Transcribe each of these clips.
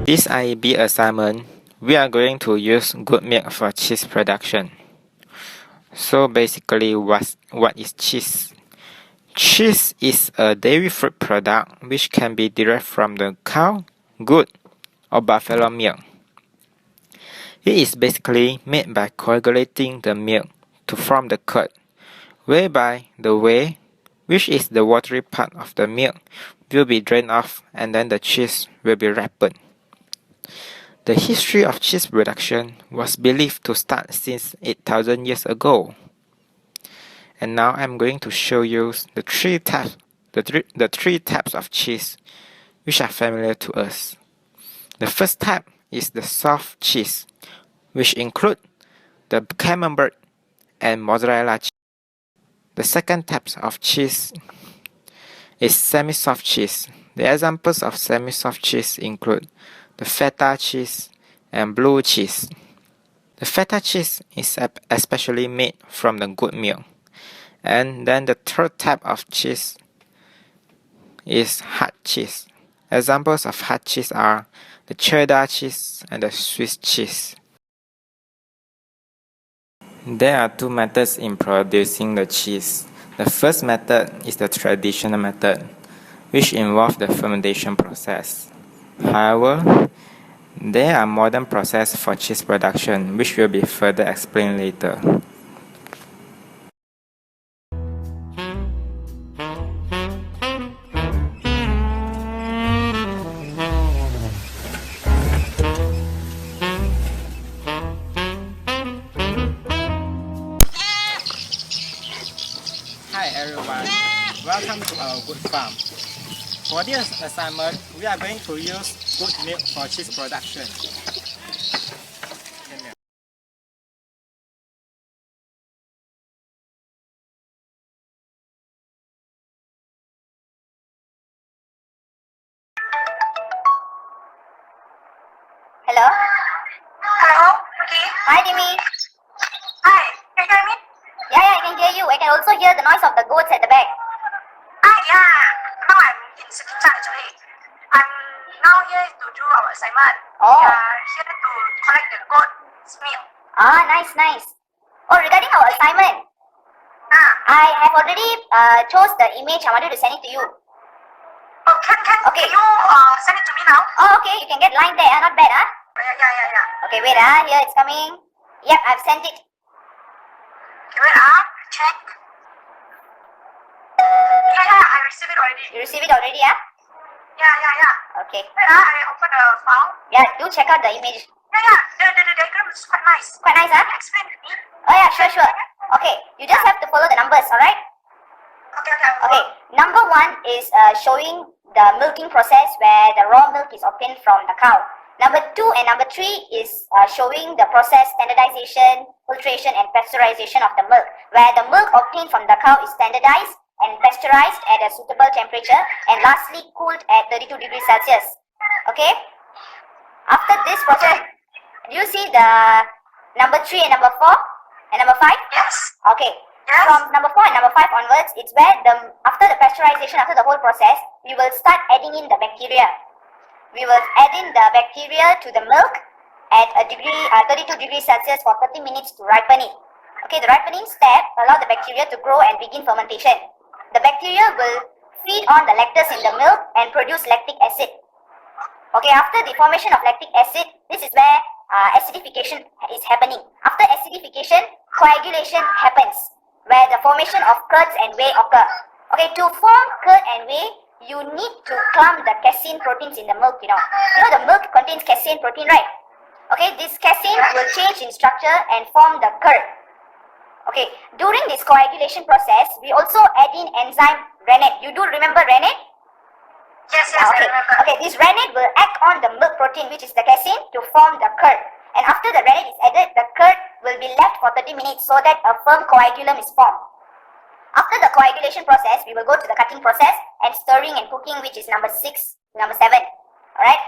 this IEB assignment, we are going to use goat milk for cheese production. So basically, what is cheese? Cheese is a dairy fruit product which can be derived from the cow, goat, or buffalo milk. It is basically made by coagulating the milk to form the curd, whereby the whey, which is the watery part of the milk, will be drained off and then the cheese will be ripened. The history of cheese production was believed to start since 8,000 years ago. And now I'm going to show you the three types of cheese which are familiar to us. The first type is the soft cheese, which include the camembert and mozzarella cheese. The second type of cheese is semi-soft cheese. The examples of semi-soft cheese include the feta cheese and blue cheese. The feta cheese is especially made from the goat milk. And then the third type of cheese is hard cheese. Examples of hard cheese are the cheddar cheese and the Swiss cheese. There are two methods in producing the cheese. The first method is the traditional method, which involves the fermentation process. However, there are modern processes for cheese production, which will be further explained later. Hi everyone, welcome to our goat farm. For this assignment, we are going to use goat milk for cheese production. Hello? Hello? Okay. Hi, Dimi. Hi. Can you hear me? Yeah, I can hear you. I can also hear the noise of the goats at the back. Yeah. Now I'm in Sikicha actually. I'm now here to do our assignment. Oh. We are here to collect the goat's milk. Nice. Oh, regarding our assignment, I have already chose the image. I wanted to send it to you. Oh, can you send it to me now? Oh, okay. You can get line there. Not bad, huh? Yeah. Okay, wait, here it's coming. Yep, I've sent it. Okay, wait, check. Yeah, I received it already. You received it already, huh? Yeah. Okay. Wait, I open the file. Yeah, do check out the image. Yeah. The diagram is quite nice. Quite nice, huh? Explain to me. Oh yeah, sure. Okay, you just have to follow the numbers, alright? Okay, number 1 is showing the milking process where the raw milk is obtained from the cow. Number 2 and number 3 is showing the process standardization, filtration and pasteurization of the milk, where the milk obtained from the cow is standardized and pasteurized at a suitable temperature and lastly cooled at 32 degrees Celsius. Okay? After this process, do you see the number 3 and number 4 and number 5? Yes. Okay. Yes. From number 4 and number 5 onwards, it's where after the pasteurization, after the whole process, we will start adding in the bacteria. We will add in the bacteria to the milk at 32 degrees Celsius for 30 minutes to ripen it. Okay, the ripening step allows the bacteria to grow and begin fermentation. The bacteria will feed on the lactose in the milk and produce lactic acid. Okay, after the formation of lactic acid, this is where acidification is happening. After acidification, coagulation happens, where the formation of curds and whey occur. Okay, to form curd and whey, you need to clump the casein proteins in the milk, You know the milk contains casein protein, right? Okay, this casein will change in structure and form the curd. Okay, during this coagulation process, we also add in enzyme rennet. You do remember rennet? Yes, Okay. I remember. Okay, this rennet will act on the milk protein, which is the casein, to form the curd. And after the rennet is added, the curd will be left for 30 minutes so that a firm coagulum is formed. After the coagulation process, we will go to the cutting process and stirring and cooking, which is number 6 to number 7. Alright,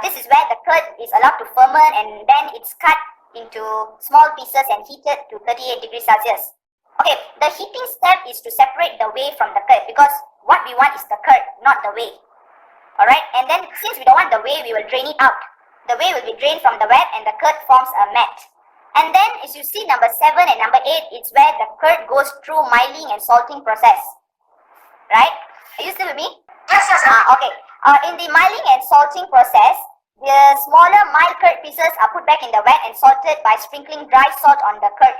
this is where the curd is allowed to ferment and then it's cut into small pieces and heated to 38 degrees Celsius. Okay, the heating step is to separate the whey from the curd because what we want is the curd, not the whey. Alright, and then since we don't want the whey, we will drain it out. The whey will be drained from the vat and the curd forms a mat. And then as you see number 7 and number 8, it's where the curd goes through miling and salting process. Right? Are you still with me? Yes, yes. Okay. In the miling and salting process, the smaller mild curd pieces are put back in the vat and salted by sprinkling dry salt on the curd,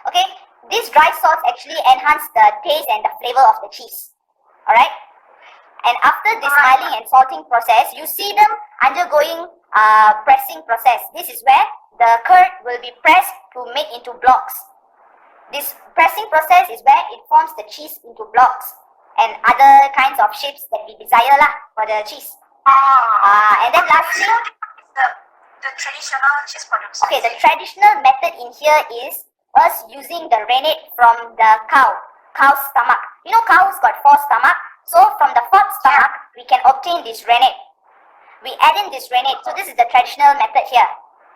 Okay? These dry salts actually enhance the taste and the flavor of the cheese. Alright? And after this miling and salting process, you see them undergoing pressing process. This is where the curd will be pressed to make into blocks. This pressing process is where it forms the cheese into blocks and other kinds of shapes that we desire for the cheese. And then lastly, the traditional cheese production. Okay, the traditional method in here is us using the rennet from the cow's stomach. Cows got 4 stomach, so from the 4th stomach, we can obtain this rennet. We add in this rennet, so this is the traditional method here.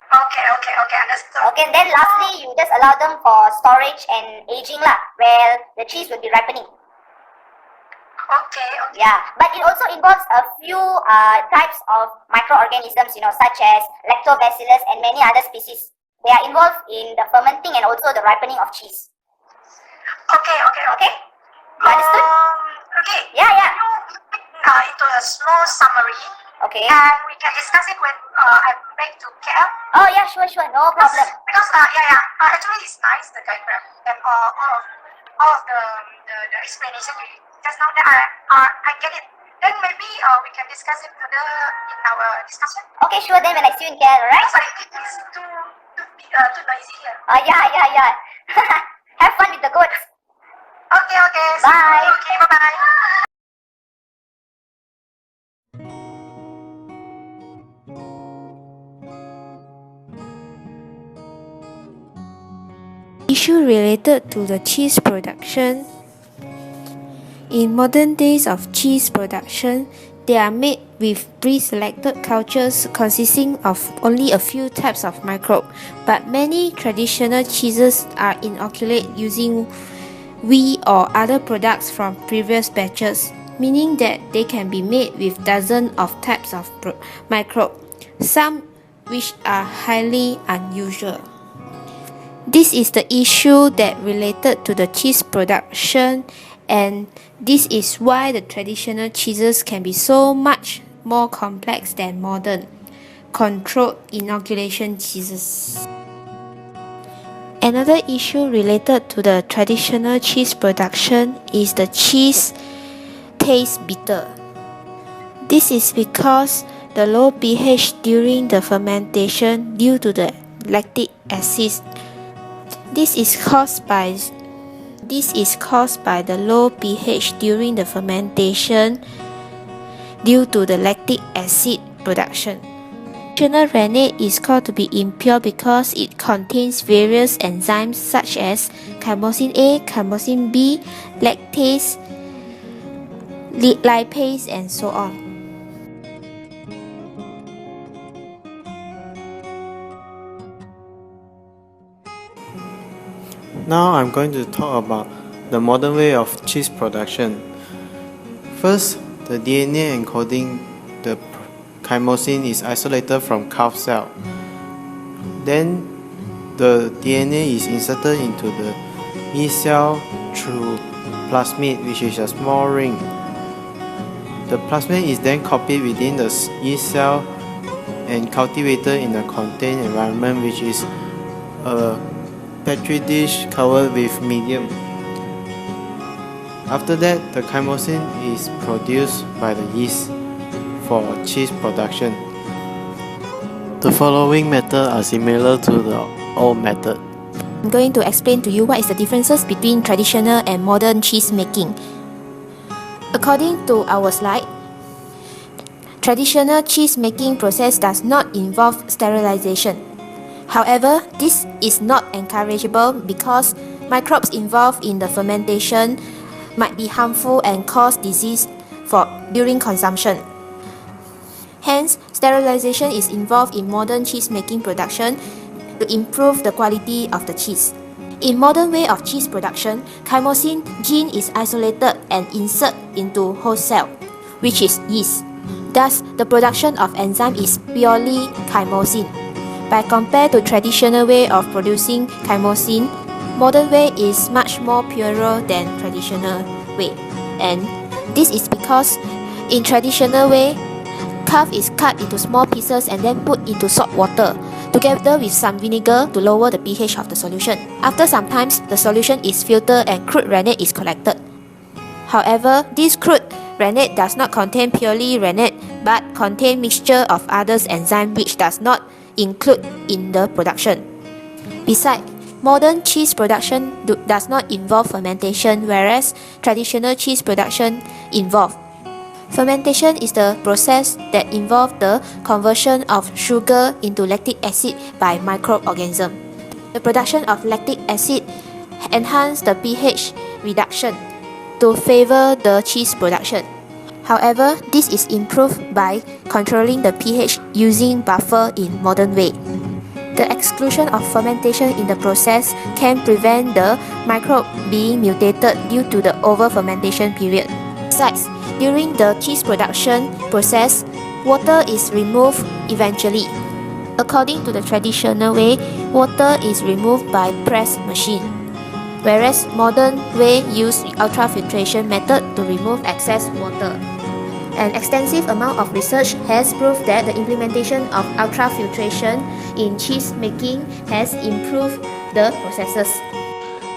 Okay, understood. Okay, and then lastly, you just allow them for storage and aging where the cheese will be ripening. Okay. Yeah, but it also involves a few types of microorganisms, such as lactobacillus and many other species. They are involved in the fermenting and also the ripening of cheese. Okay. You understood? Okay. Yeah. Into a small summary. Okay. And we can discuss it when I back to KL. Oh yeah, sure, no problem. Because actually it's nice, the diagram and all of the explanation just now that I get it. Then maybe we can discuss it further in our discussion. Okay, sure. Then when I see you in KL, alright? Because it's too noisy here. Yeah. Have fun with the goats. Okay. Bye. Okay, bye. Issue related to the cheese production. In modern days of cheese production, they are made with pre-selected cultures consisting of only a few types of microbe, but many traditional cheeses are inoculate using whey or other products from previous batches, meaning that they can be made with dozens of types of microbe, some which are highly unusual. This is the issue that related to the cheese production, and this is why the traditional cheeses can be so much more complex than modern, controlled inoculation cheeses. Another issue related to the traditional cheese production is the cheese tastes bitter. This is because the low pH during the fermentation due to the lactic acid. This is caused by the low pH during the fermentation due to the lactic acid production. Traditional rennet is called to be impure because it contains various enzymes such as chymosin A, chymosin B, lactase, lipase, and so on. Now I'm going to talk about the modern way of cheese production. First, the DNA encoding the chymosin is isolated from cow cell. Then the DNA is inserted into the yeast cell through plasmid, which is a small ring. The plasmid is then copied within the yeast cell and cultivated in a contained environment, which is a petri dish covered with medium. After that, the chymosin is produced by the yeast for cheese production. The following methods are similar to the old method. I'm going to explain to you what is the differences between traditional and modern cheese making. According to our slide, traditional cheese making process does not involve sterilization. However, this is not encourageable because microbes involved in the fermentation might be harmful and cause disease during consumption. Hence, sterilization is involved in modern cheese making production to improve the quality of the cheese. In modern way of cheese production, chymosin gene is isolated and inserted into host cell, which is yeast. Thus, the production of enzyme is purely chymosin. By compared to traditional way of producing chymosin, modern way is much more purer than traditional way. And this is because in traditional way, calf is cut into small pieces and then put into salt water together with some vinegar to lower the pH of the solution. After some time, the solution is filtered and crude rennet is collected. However, this crude rennet does not contain purely rennet but contain mixture of others enzyme which does not include in the production. Besides, modern cheese production does not involve fermentation, whereas traditional cheese production involve. Fermentation is the process that involves the conversion of sugar into lactic acid by microorganisms. The production of lactic acid enhances the pH reduction to favor the cheese production. However, this is improved by controlling the pH using buffer in modern way. The exclusion of fermentation in the process can prevent the microbe being mutated due to the over-fermentation period. Besides, during the cheese production process, water is removed eventually. According to the traditional way, water is removed by press machine, whereas modern way use ultrafiltration method to remove excess water. An extensive amount of research has proved that the implementation of ultrafiltration in cheese making has improved the processes.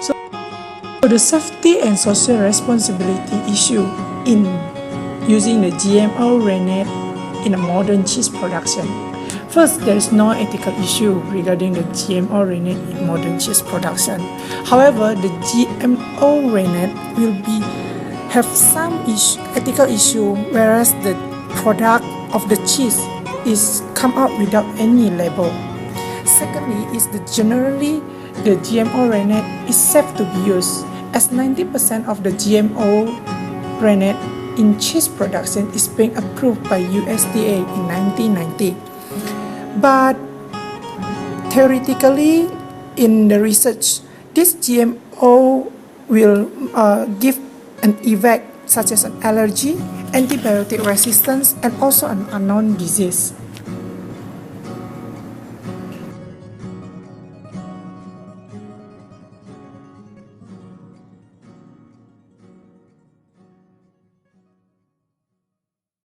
So the safety and social responsibility issue in using the GMO rennet in a modern cheese production. First, there is no ethical issue regarding the GMO rennet in modern cheese production. However, the GMO rennet will have some ethical issue, whereas the product of the cheese is come out without any label. Secondly, is that generally the GMO rennet is safe to be used, as 90% of the GMO rennet in cheese production is being approved by USDA in 1990. But theoretically, in the research, this GMO will give an effect such as an allergy, antibiotic resistance, and also an unknown disease.